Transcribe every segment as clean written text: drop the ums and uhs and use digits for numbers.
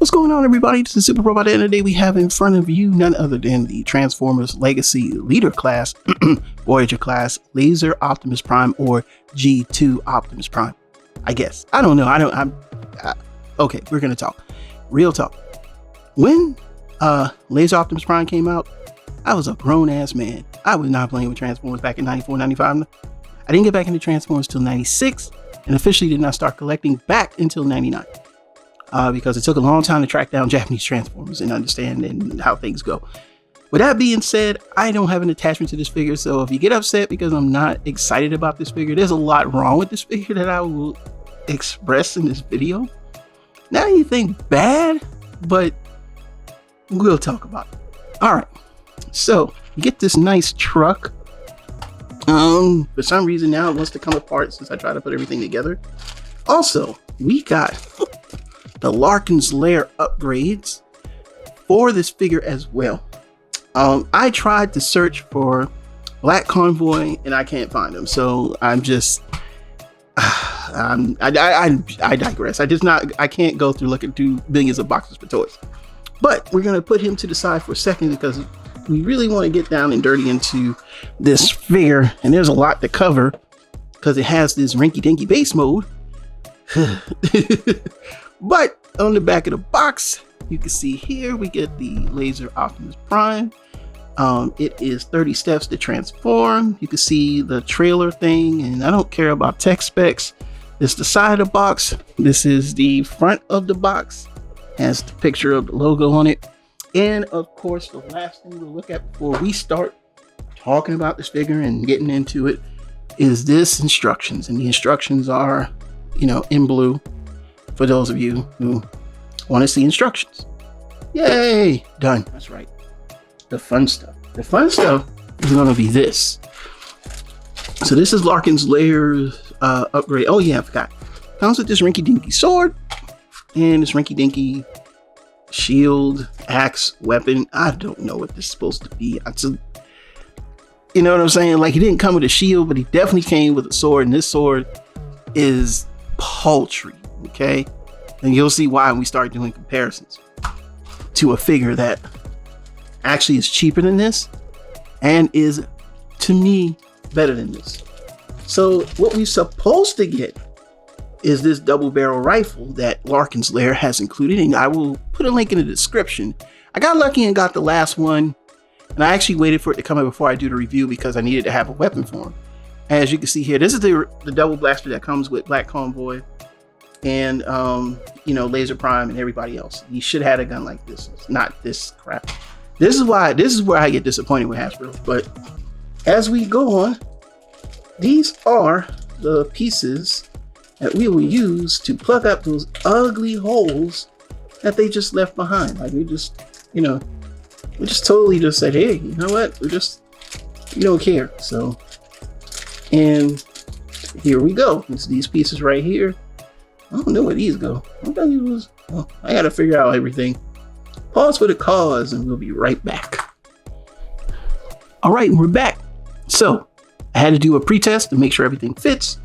What's going on, everybody? This is Super Robot, and today we have in front of you none other than the Transformers Legacy Leader class, Voyager class, Laser Optimus Prime, or G2 Optimus Prime. I guess. I don't know. Okay, we're gonna talk. Real talk. When Laser Optimus Prime came out, I was a grown-ass man. I was not playing with Transformers back in 94, 95. I didn't get back into Transformers till 96, and officially did not start collecting back until 99. Because it took a long time to track down Japanese Transformers and understand how things go. With that being said, I don't have an attachment to this figure, so if you get upset because I'm not excited about this figure, there's a lot wrong with this figure that I will express in this video. Not anything bad, but we'll talk about it. Alright, so you get this nice truck. For some reason now it wants to come apart since I try to put everything together. Also, we got the LARKIN'S LAIR upgrades for this figure as well. I tried to search for Black Convoy and I can't find him, so I'm just I digress. I can't go through looking through billions of boxes for toys. But we're gonna put him to the side for a second because we really want to get down and dirty into this figure, and there's a lot to cover because it has this rinky-dinky base mode. But on the back of the box, you can see here we get the Laser Optimus Prime. It is 30 steps to transform. You can see the trailer thing, and I don't care about tech specs. This is the side of the box. This is the front of the box. Has the picture of the logo on it. And of course, the last thing we'll look at before we start talking about this figure and getting into it is this instructions. And the instructions are, in blue. For those of you who want to see instructions. Yay! Done. That's right. The fun stuff. The fun stuff is going to be this. So this is LARKIN'S LAIR upgrade. Oh yeah, I forgot. Comes with this rinky-dinky sword and this rinky-dinky shield, axe, weapon. I don't know what this is supposed to be. You know what I'm saying? Like, he didn't come with a shield, but he definitely came with a sword, and this sword is paltry. Okay, and you'll see why when we start doing comparisons to a figure that actually is cheaper than this and is, to me, better than this. So what we're supposed to get is this double barrel rifle that LARKIN'S LAIR has included, and I will put a link in the description. I got lucky and got the last one, and I actually waited for it to come out before I do the review because I needed to have a weapon for him. As you can see here, this is the double blaster that comes with Black Convoy and Laser Prime and everybody else. You should have had a gun like this. It's not this crap. This is where I get disappointed with Hasbro. But as we go on, these are the pieces that we will use to plug up those ugly holes that they just left behind. Like, we just totally just said, hey, you know what? We don't care. So, and here we go. It's these pieces right here. I don't know where these go. I thought these was. Oh, I gotta figure out everything. Pause for the cause, and we'll be right back. All right, we're back. So I had to do a pre-test to make sure everything fits.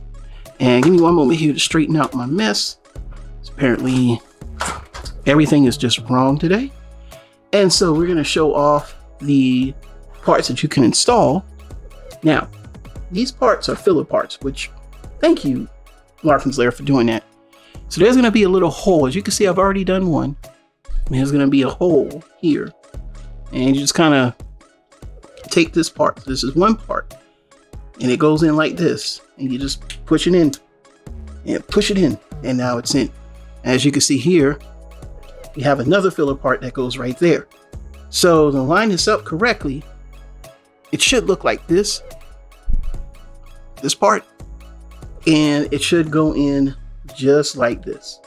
And give me one moment here to straighten out my mess. Apparently, everything is just wrong today. And so we're gonna show off the parts that you can install. Now, these parts are filler parts, which thank you, LARKIN'S LAIR, for doing that. So there's going to be a little hole. As you can see, I've already done one. There's going to be a hole here. And you just kind of take this part. This is one part. And it goes in like this. And you just push it in. And push it in. And now it's in. As you can see here, we have another filler part that goes right there. So to line this up correctly, it should look like this. This part. And it should go in just like this.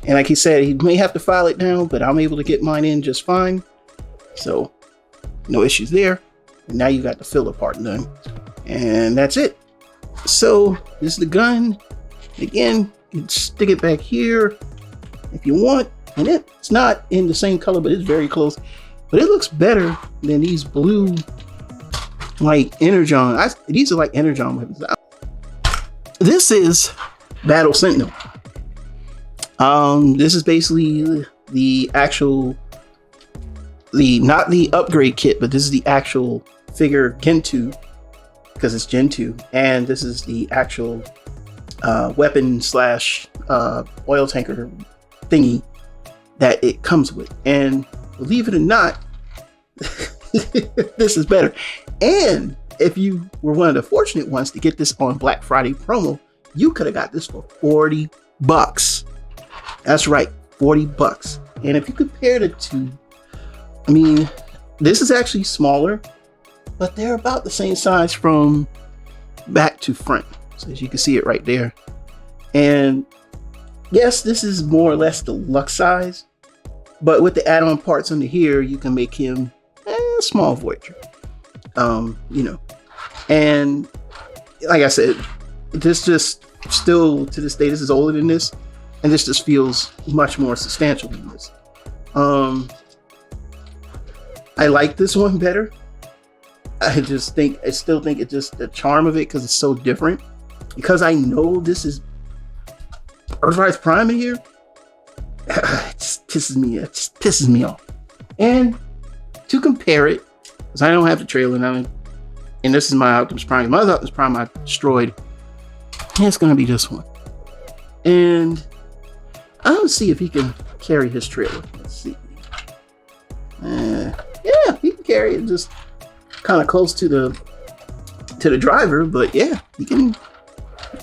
And like he said, he may have to file it down, but I'm able to get mine in just fine. So no issues there. And now you got the filler part done. And that's it. So this is the gun. Again, you can stick it back here if you want. And it's not in the same color, but it's very close. But it looks better than these blue, like Energon. These are like Energon weapons. This is Battle Sentinel. This is basically the actual, not the upgrade kit, but this is the actual figure Gen 2, because it's Gen 2, and this is the actual weapon slash oil tanker thingy that it comes with. And believe it or not, this is better. And if you were one of the fortunate ones to get this on Black Friday promo, you could have got this for $40. That's right, $40. And if you compare the two, I mean, this is actually smaller, but they're about the same size from back to front. So as you can see it right there. And yes, this is more or less the Lux size, but with the add-on parts under here, you can make him a small Voyager. You know, and like I said, this just still to this day, this is older than this, and this just feels much more substantial than this. I like this one better. I still think it's just the charm of it because it's so different. Because I know this is Earthrise Prime in here, it just pisses me off. And to compare it, because I don't have the trailer now, and this is my Optimus Prime. My other Optimus Prime I destroyed. And it's gonna be this one. And I don't see if he can carry his trailer. Let's see. Yeah, he can carry it, just kind of close to the driver, but yeah, he can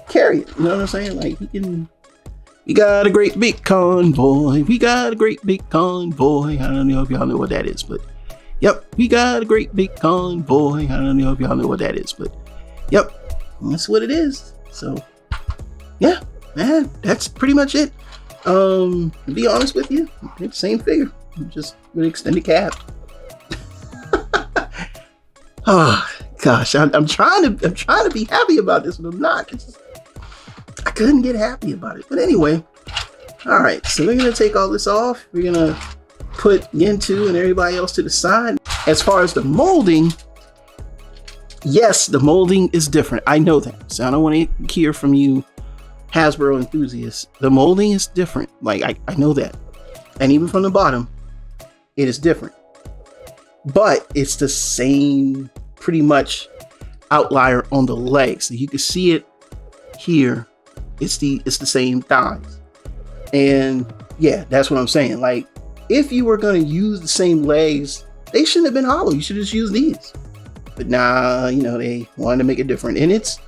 carry it. You know what I'm saying? Like he can. We got a great big convoy. We got a great big convoy. I don't know if y'all know what that is, but yep, we got a great big convoy. I don't know if y'all know what that is, but yep, that's what it is. So yeah, man, that's pretty much it. To be honest with you, it's the same figure, just with extended cab. Oh gosh, I'm trying to be happy about this, but I'm not. I couldn't get happy about it. But anyway, all right, so we're gonna take all this off. We're gonna put Gen 2 and everybody else to the side. As far as the molding, yes, the molding is different. I know that. So I don't want to hear from you Hasbro enthusiasts. The molding is different. Like I know that. And even from the bottom, it is different. But it's the same pretty much outlier on the legs. So you can see it here. It's the same thighs. And yeah, that's what I'm saying. Like, if you were going to use the same legs, they shouldn't have been hollow. You should just use these. But nah, you know, they wanted to make it different. And it's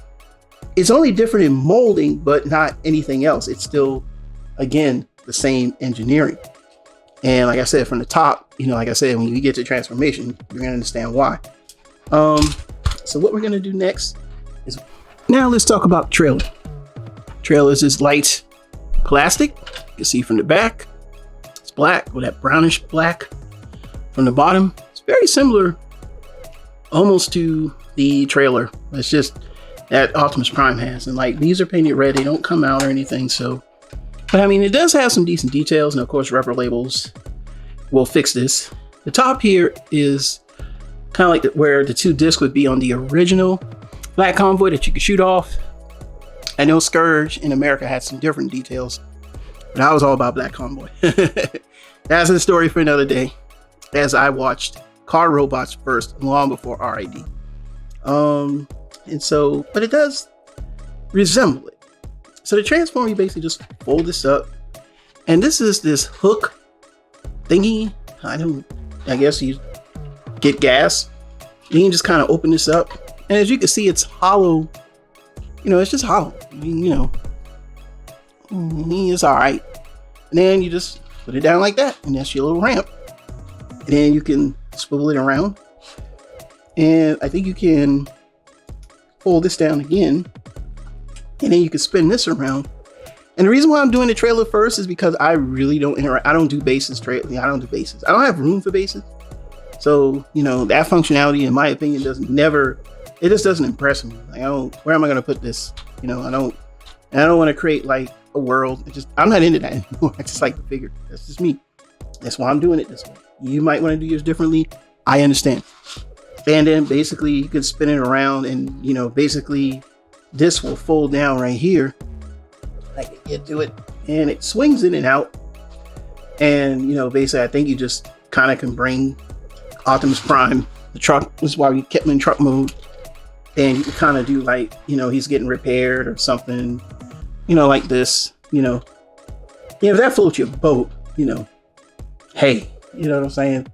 only different in molding, but not anything else. It's still, again, the same engineering. And like I said, from the top, you know, like I said, when you get to transformation, you're going to understand why. So what we're going to do next is, now let's talk about the trailer. Trailer is this light plastic. You can see from the back, it's black with that brownish black from the bottom. It's very similar almost to the trailer. It's just that Optimus Prime has. And like, these are painted red. They don't come out or anything. So, but I mean, it does have some decent details. And of course, rubber labels will fix this. The top here is kind of like where the two discs would be on the original Black Convoy that you could shoot off. I know Scourge in America had some different details, but I was all about Black Convoy. That's a story for another day, as I watched car robots first, long before RID. And so, but it does resemble it. So the transform, you basically just fold this up, and this is this hook thingy. I guess you get gas. You can just kind of open this up, and as you can see, it's hollow. You know, it's just hollow. I mean, you know, it's all right. And then you just put it down like that, and that's your little ramp. And then you can swivel it around, and I think you can pull this down again, and then you can spin this around. And the reason why I'm doing the trailer first is because I really don't interact. I don't do bases straight. I don't do bases. I don't have room for bases. So, you know, that functionality, in my opinion, it just doesn't impress me. Like, where am I going to put this? You know, I don't want to create like a world. I'm not into that anymore. I just like the figure. That's just me. That's why I'm doing it this way. You might want to do yours differently. I understand. And then basically you can spin it around, and, you know, basically this will fold down right here. I can get to it, and it swings in and out. And basically, I think you just kind of can bring Optimus Prime, the truck. This is why we kept him in truck mode. And you can kind of do like, he's getting repaired or something, like this, if that floats your boat, hey, you know what I'm saying?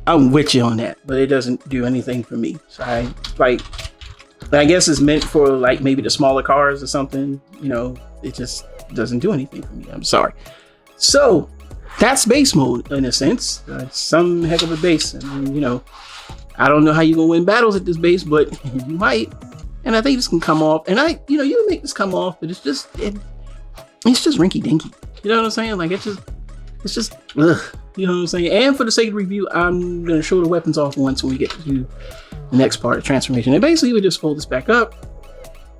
I'm with you on that, but it doesn't do anything for me. So I guess it's meant for like maybe the smaller cars or something, it just doesn't do anything for me. I'm sorry. So that's base mode in a sense. It's some heck of a base. And, I don't know how you're gonna win battles at this base, but you might. And I think this can come off. And you can make this come off, but it's just rinky dinky. You know what I'm saying? Like it's just ugh. You know what I'm saying? And for the sake of review, I'm gonna show the weapons off once when we get to the next part of transformation. And basically, we just fold this back up.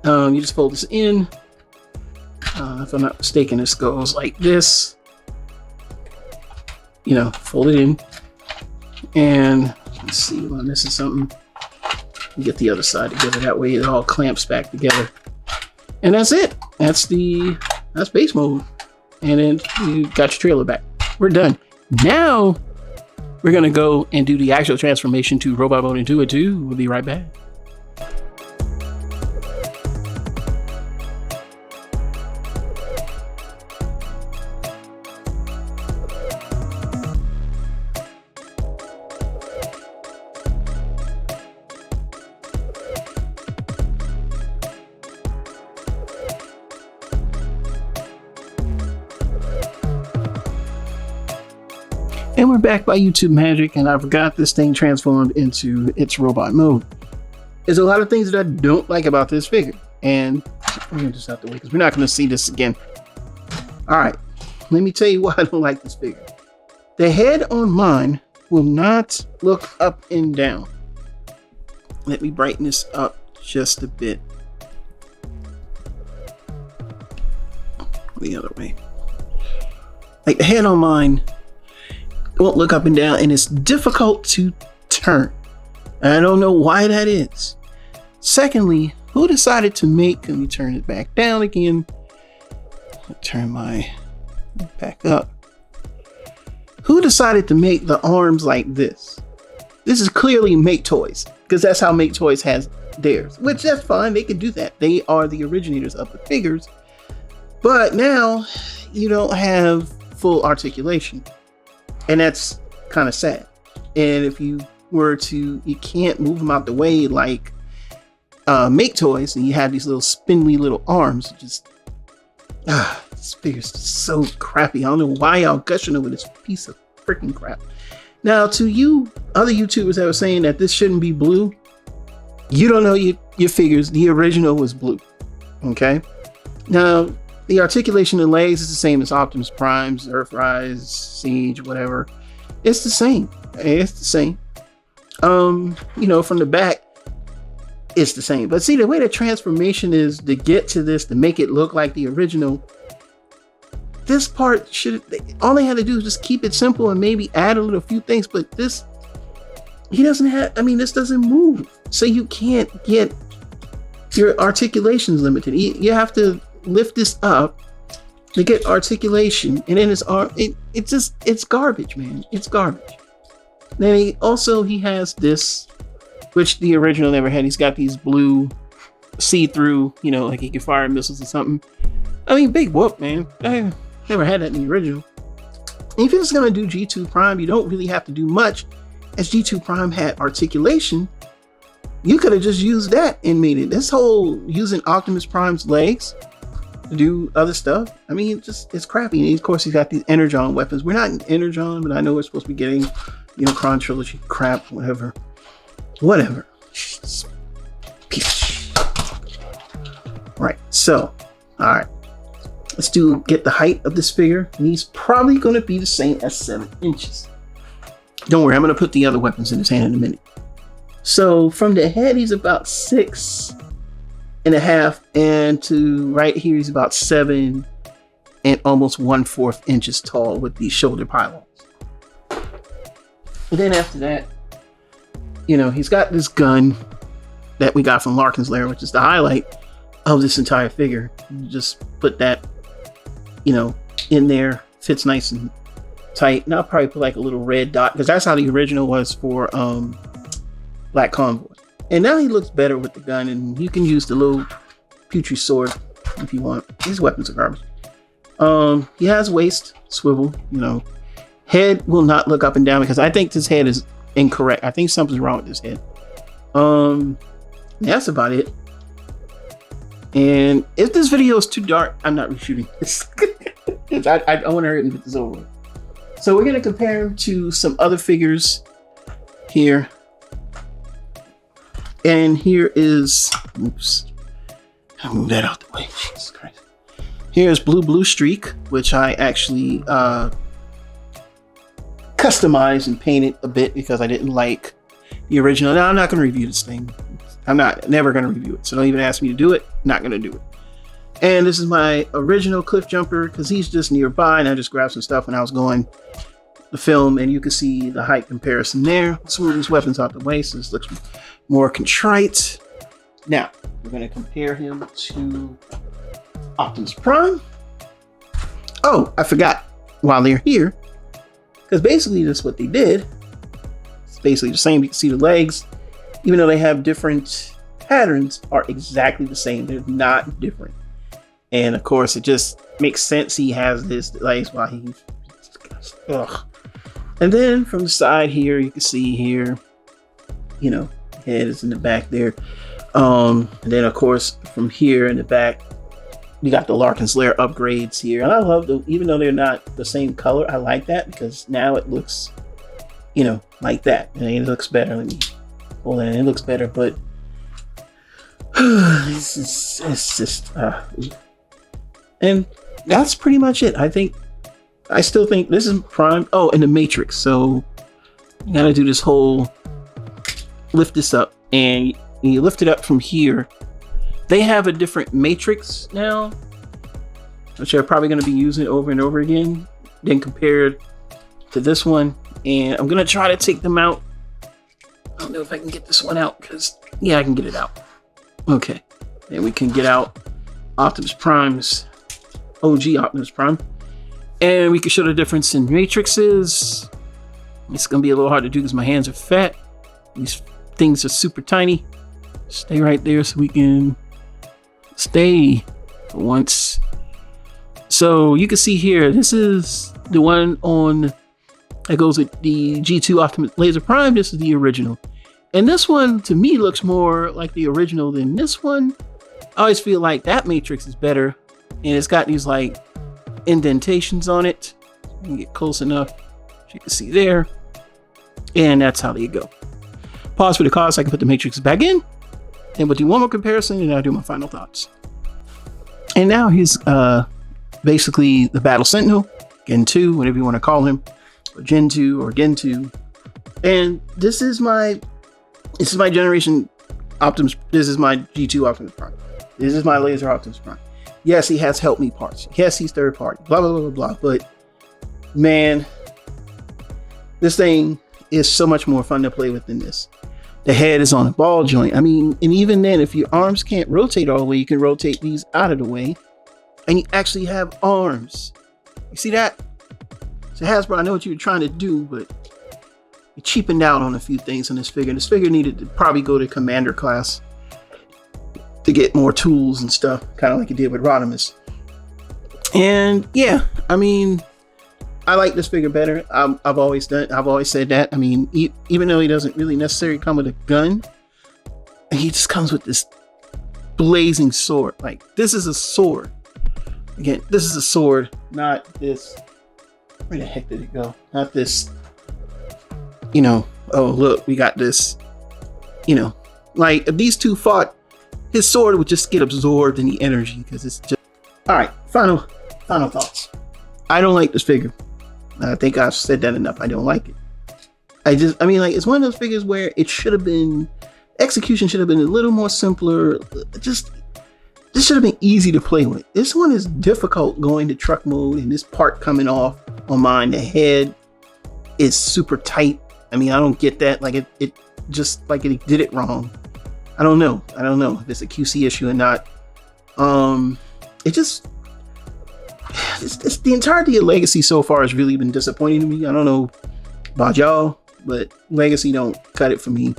You just fold this in. If I'm not mistaken, this goes like this. Fold it in. And let's see if I'm missing something. Get the other side together. That way it all clamps back together. And that's it. That's base mode. And then you got your trailer back. We're done. Now we're gonna go and do the actual transformation to robot mode and do it too. We'll be right back. And we're back by YouTube magic, and I've got this thing transformed into its robot mode. There's a lot of things that I don't like about this figure, and we're gonna just have to wait because we're not gonna see this again. All right, let me tell you why I don't like this figure. The head on mine will not look up and down. Let me brighten this up just a bit. The other way. Like the head on mine won't look up and down, and it's difficult to turn. And I don't know why that is. Secondly, who decided to make, let me turn it back down again. I'll turn my back up. Who decided to make the arms like this? This is clearly Make Toys, because that's how Make Toys has theirs, which that's fine. They can do that. They are the originators of the figures. But now you don't have full articulation. And that's kind of sad. And if you were to, you can't move them out the way like Make Toys, and you have these little spindly little arms. Just, this figure's so crappy. I don't know why y'all gushing over this piece of freaking crap. Now, to you other YouTubers that were saying that this shouldn't be blue, you don't know your figures. The original was blue. Okay. Now, the articulation of the legs is the same as Optimus Prime's, Earthrise, Siege, whatever. It's the same. It's the same. From the back, it's the same. But see, the way the transformation is to get to this, to make it look like the original, this part all they had to do is just keep it simple and maybe add a little few things. But this, this doesn't move. So you can't get, your articulation's limited. You have to lift this up to get articulation, and then it's garbage, man. It's garbage. Then he has this, which the original never had. He's got these blue see-through, like he can fire missiles or something. Big whoop, man. I never had that in the original. And if you're just gonna do G2 Prime, you don't really have to do much, as G2 Prime had articulation. You could have just used that and made it. This whole using Optimus Prime's legs to do other stuff, it's crappy. And of course, he's got these Energon weapons. We're not in Energon, but I know we're supposed to be getting, Kron Trilogy crap, whatever. Right, so, all right. Let's get the height of this figure. And he's probably going to be the same as 7 inches. Don't worry, I'm going to put the other weapons in his hand in a minute. So from the head, he's about 6.5, and to right here, he's about 7 and almost 1/4 inches tall with these shoulder pylons. And then after that, he's got this gun that we got from LARKIN'S LAIR, which is the highlight of this entire figure. You just put that you know, in there, fits nice and tight. And I'll probably put like a little red dot, because that's how the original was for Black Convoy. And now he looks better with the gun, and you can use the little putrid sword if you want. These weapons are garbage. He has waist swivel, you know. Head will not look up and down, because I think this head is incorrect. I think something's wrong with this head. That's about it. And if this video is too dark, I'm not reshooting this. I want to hurry and get this over with. So we're going to compare him to some other figures here. And here is, oops, I'll move that out the way. Jesus Christ. Here's Blue Streak, which I actually customized and painted a bit because I didn't like the original. Now I'm not going to review this thing. I'm never going to review it. So don't even ask me to do it. Not going to do it. And this is my original Cliff Jumper, because he's just nearby, and I just grabbed some stuff when I was going to film, and you can see the height comparison there. Let's move these weapons out the way so this looks more contrite. Now, we're going to compare him to Optimus Prime. Oh, I forgot while they're here, because basically that's what they did. It's basically the same. You can see the legs, even though they have different patterns, are exactly the same. They're not different. And of course, it just makes sense he has this legs while he's, ugh. And then from the side here, you can see here, you know, head is in the back there. And then of course, from here in the back, you got the LARKIN'S LAIR upgrades here. And I love them, even though they're not the same color. I like that because now it looks, you know, like that. And it looks better. Let me pull that in. It looks better, but it's just, and that's pretty much it. I still think this is Prime. Oh, and the Matrix. So you gotta do this whole, lift this up, and you lift it up from here. They have a different Matrix now, which I'm probably gonna be using over and over again, then compared to this one. And I'm gonna try to take them out. I don't know if I can get this one out, because yeah, I can get it out. Okay, and we can get out Optimus Prime's OG Optimus Prime, and we can show the difference in matrices. It's gonna be a little hard to do because my hands are fat. These things are super tiny. Stay right there so we can stay for once. So you can see here, this is the one on that goes with the G2 Optimus Laser Prime. This is the original, and this one to me looks more like the original than this one. I always feel like that matrix is better. And it's got these like indentations on it. You can get close enough so you can see there. And that's how they go. Pause for the cause so I can put the matrix back in. And we'll do one more comparison, and I'll do my final thoughts. And now he's basically the Battle Sentinel, Gen 2, whatever you want to call him, or Gen 2 or Gen 2. And this is my generation Optimus. This is my G2 Optimus Prime. This is my Laser Optimus Prime. Yes, he has help me parts. Yes, he's third party. Blah, blah, blah, blah, blah. But man, this thing is so much more fun to play with than this. The head is on a ball joint. I mean, and even then, if your arms can't rotate all the way, you can rotate these out of the way. And you actually have arms. You see that? So Hasbro, I know what you were trying to do, but you cheapened out on a few things on this figure. This figure needed to probably go to Commander class to get more tools and stuff, kind of like it did with Rodimus. And yeah, I mean, I like this figure better. I've always said that. I mean, even though he doesn't really necessarily come with a gun, he just comes with this blazing sword. Like, this is a sword. Again, this is a sword, not this. Where the heck did it go? Not this, you know, oh look, we got this, you know, like if these two fought, his sword would just get absorbed in the energy, because it's just... All right, final thoughts. I don't like this figure. I think I've said that enough. I don't like it. I mean, like, it's one of those figures where it should have been, execution should have been a little more simpler. Just, this should have been easy to play with. This one is difficult going to truck mode, and this part coming off on mine, the head is super tight. I mean, I don't get that. Like, it just, like, it did it wrong. I don't know if it's a QC issue or not. It just, it's the entirety of Legacy so far has really been disappointing to me. I don't know about y'all, but Legacy don't cut it for me.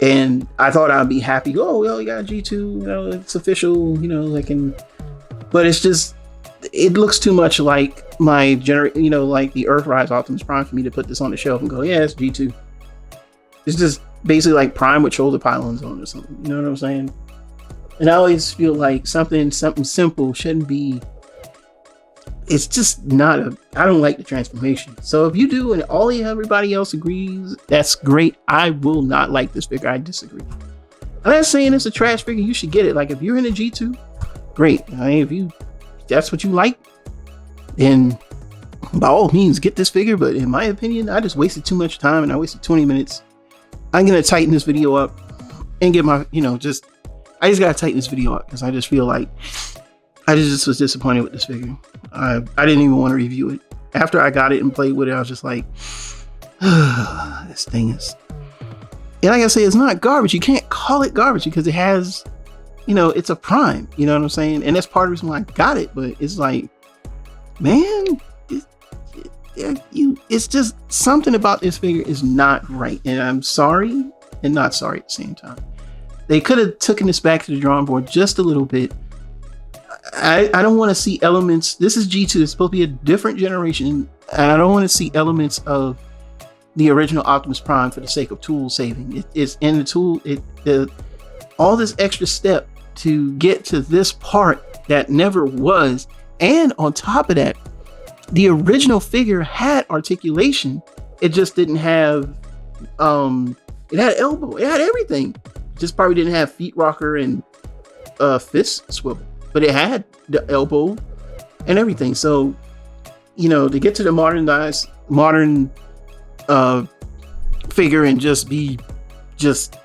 And I thought I'd be happy. Oh, well, you got G2, you know, it's official, you know, like, but it's just, it looks too much like my you know, like the Earthrise Optimus Prime for me to put this on the shelf and go, yeah, it's G2. It's just basically like Prime with shoulder pylons on or something. You know what I'm saying? And I always feel like something simple shouldn't be. It's just not I don't like the transformation. So if you do and everybody else agrees, that's great. I will not like this figure. I disagree. I'm not saying it's a trash figure. You should get it. Like if you're in a G2, great. I mean, if that's what you like, then by all means get this figure. But in my opinion, I just wasted too much time and I wasted 20 minutes. I'm going to tighten this video up and get my, you know, I just got to tighten this video up because I just feel like I just was disappointed with this figure. I didn't even want to review it. After I got it and played with it, I was just like, this thing is, and like I say, it's not garbage. You can't call it garbage because it has, you know, it's a Prime, you know what I'm saying? And that's part of the reason why I got it, but it's like, man, it's just something about this figure is not right. And I'm sorry and not sorry at the same time. They could have taken this back to the drawing board just a little bit. I don't want to see elements. This is G2. It's supposed to be a different generation. And I don't want to see elements of the original Optimus Prime for the sake of tool saving. It's in the tool. All this extra step to get to this part that never was. And on top of that, the original figure had articulation. It just didn't have, it had elbow. It had everything. Just probably didn't have feet rocker and fist swivel. But it had the elbow and everything. So, you know, to get to the modern figure and just be just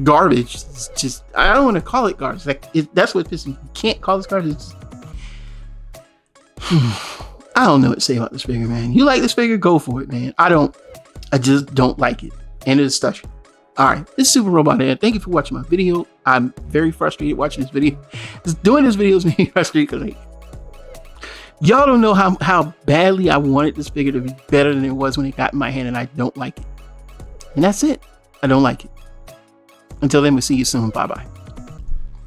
garbage, it's just, I don't want to call it garbage. Like that's what pisses me. You can't call this garbage. I don't know what to say about this figure, man. You like this figure? Go for it, man. I just don't like it. And it's stuff. All right, this is Super Robot Ed. Thank you for watching my video. I'm very frustrated watching this video. Just doing this video is making me frustrated because y'all don't know how badly I wanted this figure to be better than it was when it got in my hand, and I don't like it. And that's it. I don't like it. Until then, we'll see you soon. Bye-bye.